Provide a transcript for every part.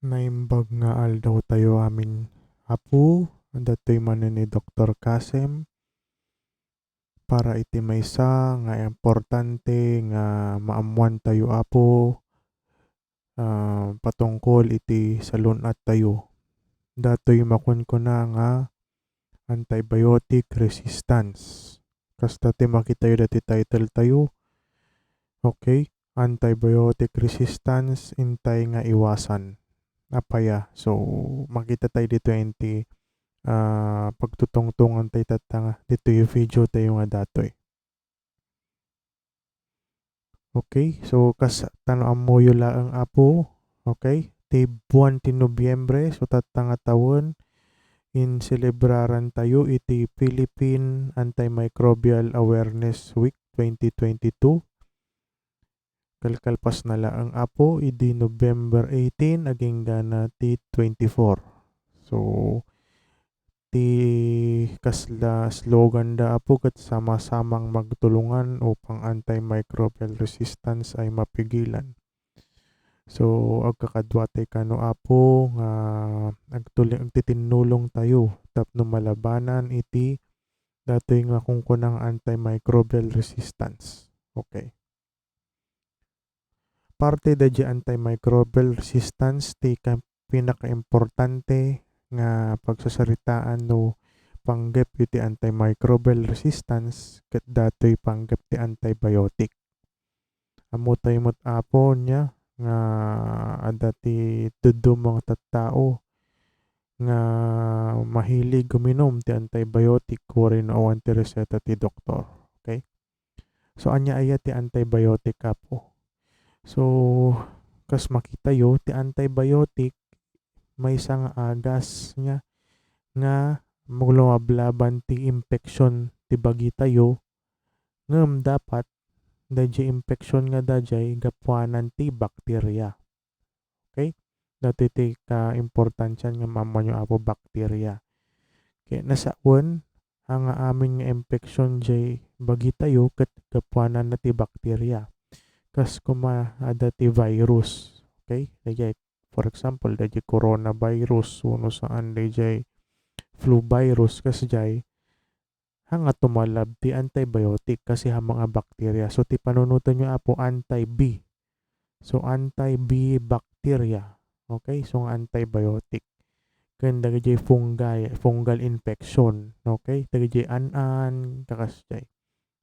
Naimbag nga aldaw tayo amin apu, datoy manen ni Dr. Kasem para iti maysa nga importante nga maamuan tayo apo patungkol iti salunat tayo. Datoy makunkuna nga antibiotic resistance. Kasta ti makitayo dati title tayo. Okay? Antibiotic resistance intay nga iwasan. Apaya. So, makita tayo dito enti pagtutungtungan tayo tatanga. Dito yung video tayo nga datoy. Okay? So, kas tanong mo yung laang apo. Okay? Ti buwan ti Nobyembre. So, tatanga taon. In celebraran tayo iti Philippine Antimicrobial Awareness Week 2022. Kalkalpas na laang apo, idi November 18, aging gana ti 24. So, ti kasla slogan da apo kat sama-samang magtulungan upang antimicrobial resistance ay mapigilan. So, agkakadwa tayo kano apo nga agtitinulong tayo tapno malabanan iti datoy nga kungkunang antimicrobial resistance. Okay. Parte da di antimicrobial resistance ti pinaka-importante nga pagsasaritaan no panggep iti antimicrobial resistance ket datoy panggep ti antibiotic. Amo tayo mo't apo niya nga adda ti dudumang tattao nga mahilig guminom ti antibiotic kurin awan ti reseta ti doktor. Okay? So anya aya ti antibiotic apo. So, kas makita yo, ti antibiotic, may isang agas niya nga maglumablaban ti infection ti bagi tayo, ngam dapat, dadya infection nga dadya, gapuanan ti bakterya. Okay? Dati ti ka-importansyan nga mamanyo apo bakterya. Okay, nasaon, ang amin nga infection jay bagi tayo, kat gapuanan na ti bakterya. Kas ada ti virus. Okay? Dajay, for example, dajay coronavirus, uno saan dajay flu virus, kas jay, hanga tumalab ti antibiotic kasi ha mga bakterya. So, ti panunutan nyo apo anti-B. So, anti-B bacteria. Okay? So, antibiotic. Kan dajay fungal infection. Okay? Dajay an-an, kakas jay.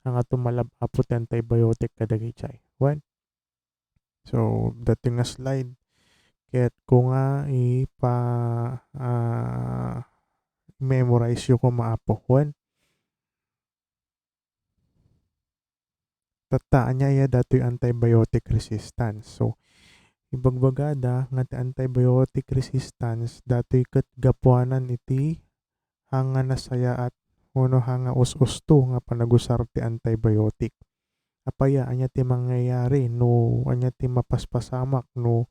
Hanga tumalab apo ti antibiotic kadagay jay. When? So, dating nga slide. Kaya't ko nga memorize yung kumaapo. When? Tataan niya iya dato yung antibiotic resistance. So, ibagbagada nga ti antibiotic resistance dato yung gapuanan iti hanga nasaya at uno hanga us-usto nga panagusar ti antibiotic. Apaya, anya ti mangyayari no anya ti mapaspasamak no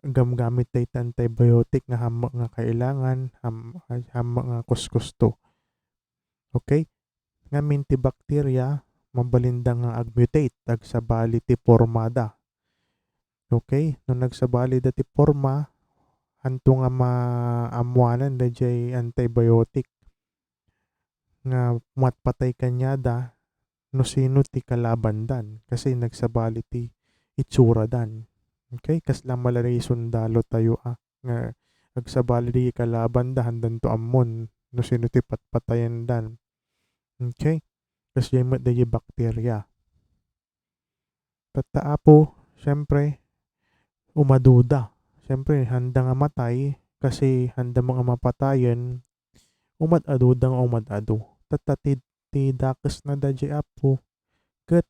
gamgamit tayo antibiotic nga hamak nga kailangan hamak nga kuskusto. Okay? Ngamin ti bakterya mabalinda nga agmutate agsabali ti formada. Okay? No nagsabali da ti forma hanto nga maamuanan da jay antibiotic nga matpatay kanyada no sino ti kalabandan kasi nagsabali ti itsura dan. Okay? Kasla malalay sundalo tayo nga agsabali di kalaban da handan to ammon no sino ti patpatayan dan. Okay? Kas yamat da bakterya. Tataapo, syempre, umaduda. Syempre, handa nga matay kasi handa mga mapatayan umad-adu nga umad-adu. Tatatid ti dakas na dadya apo ket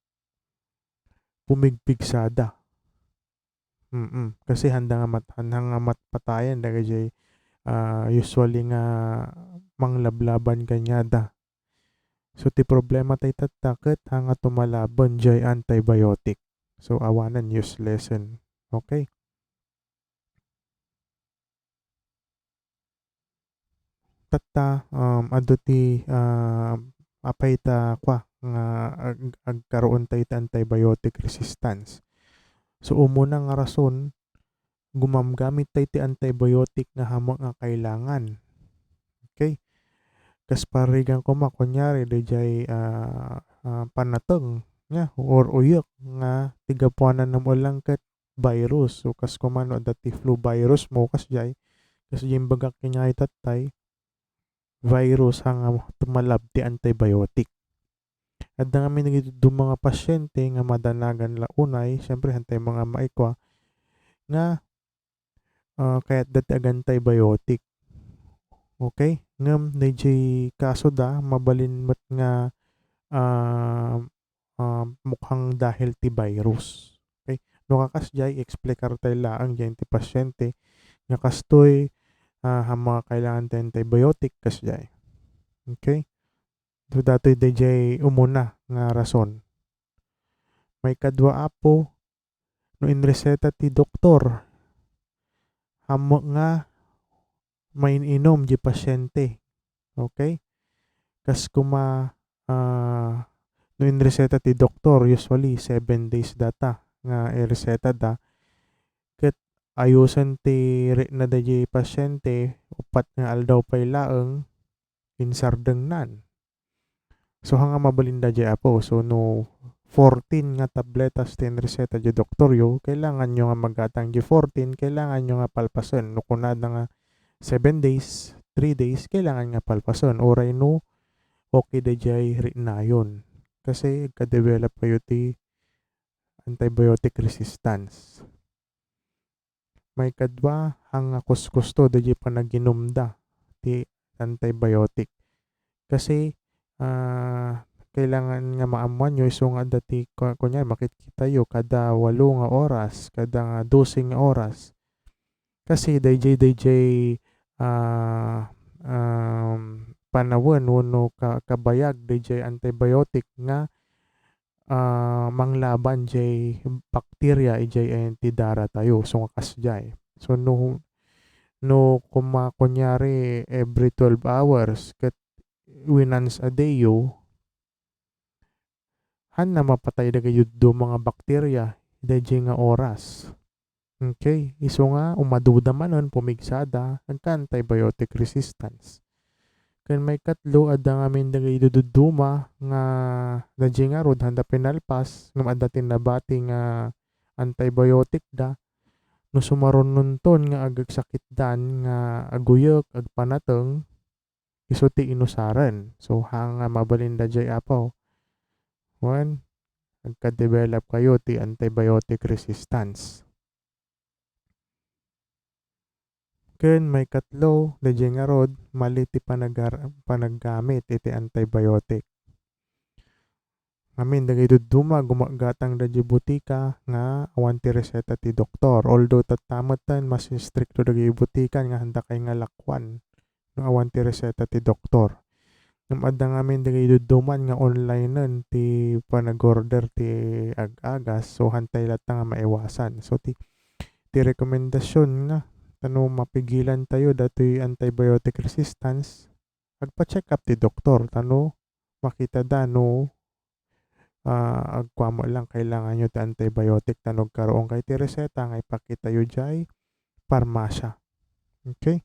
pumigpigsada. Kasi handa nga matpatayan dagay usually nga manglablaban kanyada. So ti problema tay tattaket hanga tumalaban jay antibiotic. So awanan useless. Okay? Tatta adu ti apay ta kwa nga agkaroon tayo ti antibiotic resistance. So umuna nga rason gumamgamit tayo ti antibiotic nga hamo nga kailangan. Okay? Kas parigan ko kunyari dayjay panateng nya or uyok nga tigapuanan na mo lang ket virus. So kas kumano dati flu virus mo kas jay bagak kinyay tatay virus hanga tumalab ti antibiotic. At nga kami nagitudo mga pasyente nga madanagan la unay, syempre hantay mga maikwa nga kaya't dati ag antibiotic. Okay? Ngam DJ kaso da mabalin met nga mukhang dahil ti virus. Okay? No kakas jay explicar tayo laang jay ti pasyente nga kastoy mga kailangan tayo antibiotic kas jay. Okay? So datoy DJ umuna nga rason. May kadwa apo no inreseta ti doktor hamo nga mainom di pasyente. Okay? Kas kuma no inreseta ti doktor usually 7 days data nga ireseta da ket ayusan ti na di pasyente upat nga aldaw pay laeng insardeng nan. So hanga mabalinda di apo. So no 14 nga tabletas ti inreseta di doktoryo kailangan nyo nga magatang di 14 kailangan nyo nga palpasen. No kunada nga 7 days 3 days kailangan nga palpasen. Oray no okay da jay rinayon. Kasi ka-develop kayo ti antibiotic resistance. May kadwa hanga kuskusto da jay panaginumda ti antibiotic. Kasi kailangan nga maamuan nyo iso nga dati kunya makikita yo kada 8 nga oras, kada nga 12 nga oras. Kasi dayjay panawon wenno kabayag dayjay antibiotic nga manglaban jay bacteria ijay ti dara tayo so nga kasjay. So no kunyari every 12 hours ket winans a day yo han na mapatay da kayo do mga bakterya dayjay nga oras. Okay, iso nga umaduda manon pumigsada nagka-antibiotic resistance. Ken may katlo adda nga min da kayo duduma nga dayjay nga rod handa pinalpas ngam adda tinabati nga antibiotic da no sumaron nunton nga agagsakit dan nga aguyok ag panateng iso ti inusaran. So hanga mabalinda jay apaw. 1. Nagka-develop kayo ti antibiotic resistance. Ken may katlo dayjay nga rod mali ti panaggamit iti antibiotic. Amin dagay duduma gumagatang dayjay butika nga awan ti reseta ti doktor. Although tatamatan mas stricto dagay butika nga handa kay nga lakwan no awan ti reseta ti doktor. Ngam adda ngamin dagay duduman nga online nen ti panag-order ti ag-agas so hantay lata nga maiwasan. So ti rekomendasyon nga tano mapigilan tayo datoy antibiotic resistance agpa-check up ti doktor tano makita da no agkwamo lang kailangan nyo ti antibiotic tanog karoon kay ti reseta nga ipakita yo jay parmasya. Okay?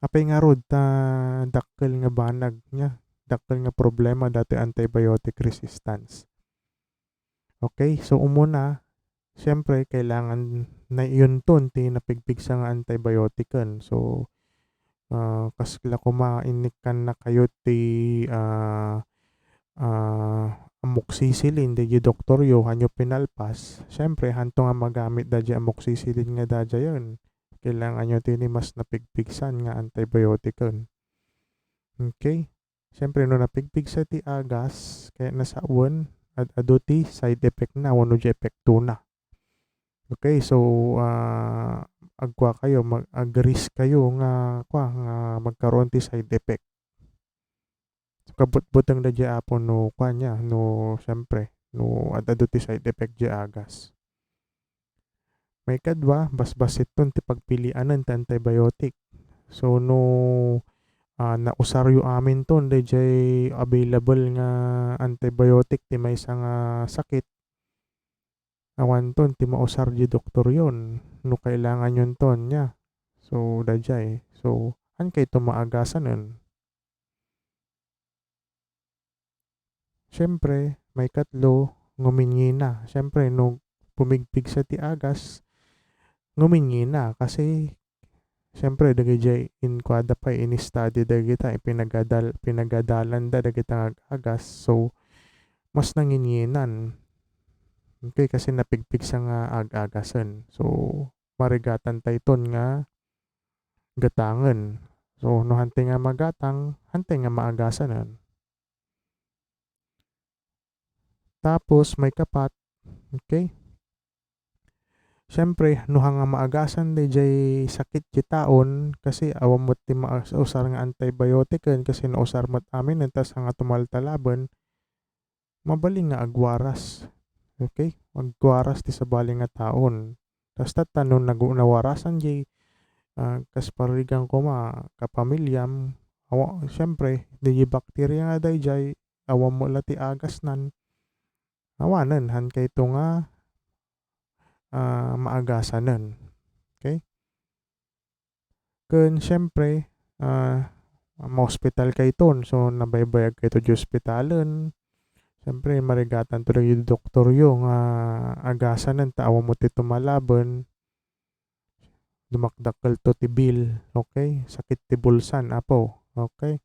Apay nga rod ta dakkel nga banag nya, dakkel nga problema dati antibiotic resistance. Okay, so umuna, siyempre kailangan na iyunton ti napigpigsa nga antibiotican. So kasla kumainik na kayo ti amoxicillin di doktoryo hanyo pinalpas. Siyempre hanto nga magamit da di amoxicillin nga da yun. Kailangan nyo tini mas napigpigsan nga antibioticon. Okay? Siyempre no napigpigsa ti agas kaya nasawan at ado ti side effect na wano di epekto na. Okay, so agwa kayo mag-risk kayo nga magkaroon ti side effect. So kabut-butang da di apon no siyempre no ado ti side effect di agas. May kadwa, basbasit ton ti pagpilianan ti antibiotic. So no nausaryo amin ton dayjay available nga antibiotic ti maysa nga sakit. Awan ton ti mausar di doktor yon no kailangan yon ton niya. So dayjay. So kay to maagasanen. Siyempre may katlo ngumingi na. Siyempre no pumigpig sa ti agas ngumingi na kasi siyempre dagiti inkwada pa ini-study dagita pinagadalan da dagita agas. So mas nanginginan. Okay, kasi napigpig sa nga ag-agasen. So marigatan tayton nga gatangen. So no hantay nga magatang, hantay nga maagasanen. Tapos may kapat, okay? Siyempre, no nga maagasan jay sakit ti taon kasi awam mo't ti usar nga antibiotiken kasi nausar mo't amin tas nga tumaltalaban, mabaling nga agwaras. Okay? Agwaras ti sabali nga taon. Tas tanon nawarasan jay kas parigang ko kapamilyam, siyempre, di bakterya nga dayjay, awam mo la ti agas nan, awanen han kay ito nga maagasanen. Okay? Ken siyempre, ma-hospital kay ton. So, nabaybayag kay to di hospitalen. Siyempre, marigatan to yung doktor yung agasanen ta awam mo ti tumalaban. Dumakdakkel to ti bill. Okay? Sakit ti bulsan, apo. Okay?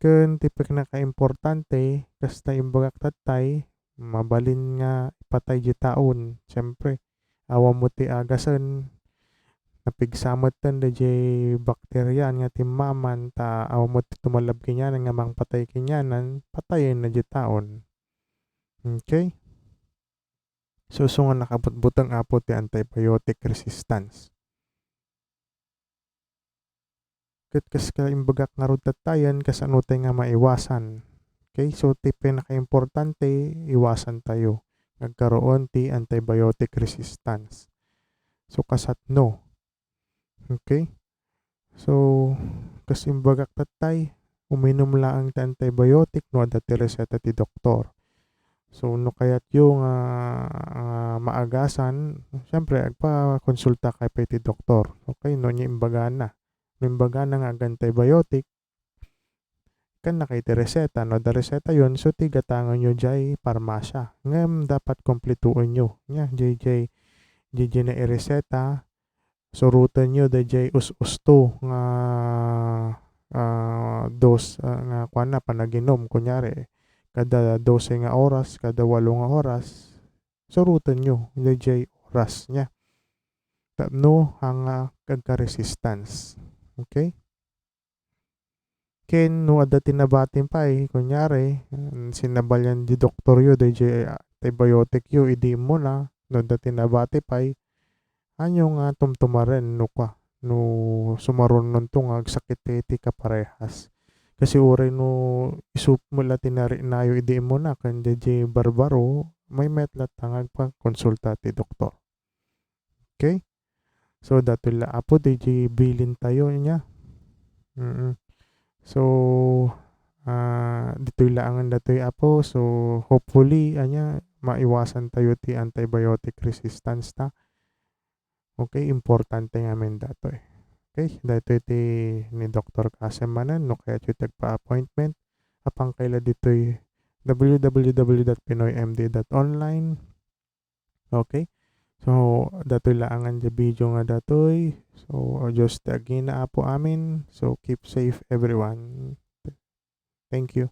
Ken ti pinaka-importante, kasta imbagak tatay, mabalin nga ipatay di taon. Siyempre, awam mo ti agasen, napigsamot ten da di bakterya nga timmaman ta awam mo ti tumalab kinyanan nga mangpatay kinyanan, patayen na di taon. Okay? So nga nakabutbutang apo ti antibiotic resistance. Ket kas ka imbagak nga rod tattayan kas ano tay nga maiwasan. Okay? So ti pinaka-importante, iwasan tayo nagkaroon ti antibiotic resistance. So kasat no. Okay? So kas imbagak tattay, uminom laang ti antibiotic no adda ti reseta ti doktor. So no kayat yung maagasan, siyempre agpa-konsulta kay ti doktor. Okay, no nya imbaga na. No imbaga na nga antibiotic, kan na kay ti reseta, no da reseta yon so ti gatangan nyo jay parmasya. Ngem dapat kompletuon nyo. Nya, jay na ireseta, surutan nyo da jay us-usto nga dos nga kuan na panaginom. Kunyari, kada 12 nga oras, kada 8 nga oras, surutan nyo, jay oras niya. Tapno hanga kagka-resistance. Okay? Ken no adda tinabatin pa kunyari, sinabalyan di doktor yo, jay antibiotic yo, idi mo na, no adda tinabati pa anyo nga tumtumaren no ka, no sumaron nun to nga agsakit ti kaparehas. Kasi uray no isup mo la tinari nayo idi mo na kan jay barbaro, may metlat tangag pa konsulta ti doktor. Okay? So datula apo jay bilin tayo niya. So dito'y laangan datoy apo. So hopefully maiwasan tayo ti antibiotic resistance ta. Okay, importante nga men datoy. Okay, datoy ti ni Dr. Kasem manan no kaya iti tagpa-appointment apang kaila ditoy www.pinoymd.online. Okay? So datoy laangan di video nga datoy. So just agina apo amin. So keep safe everyone. Thank you.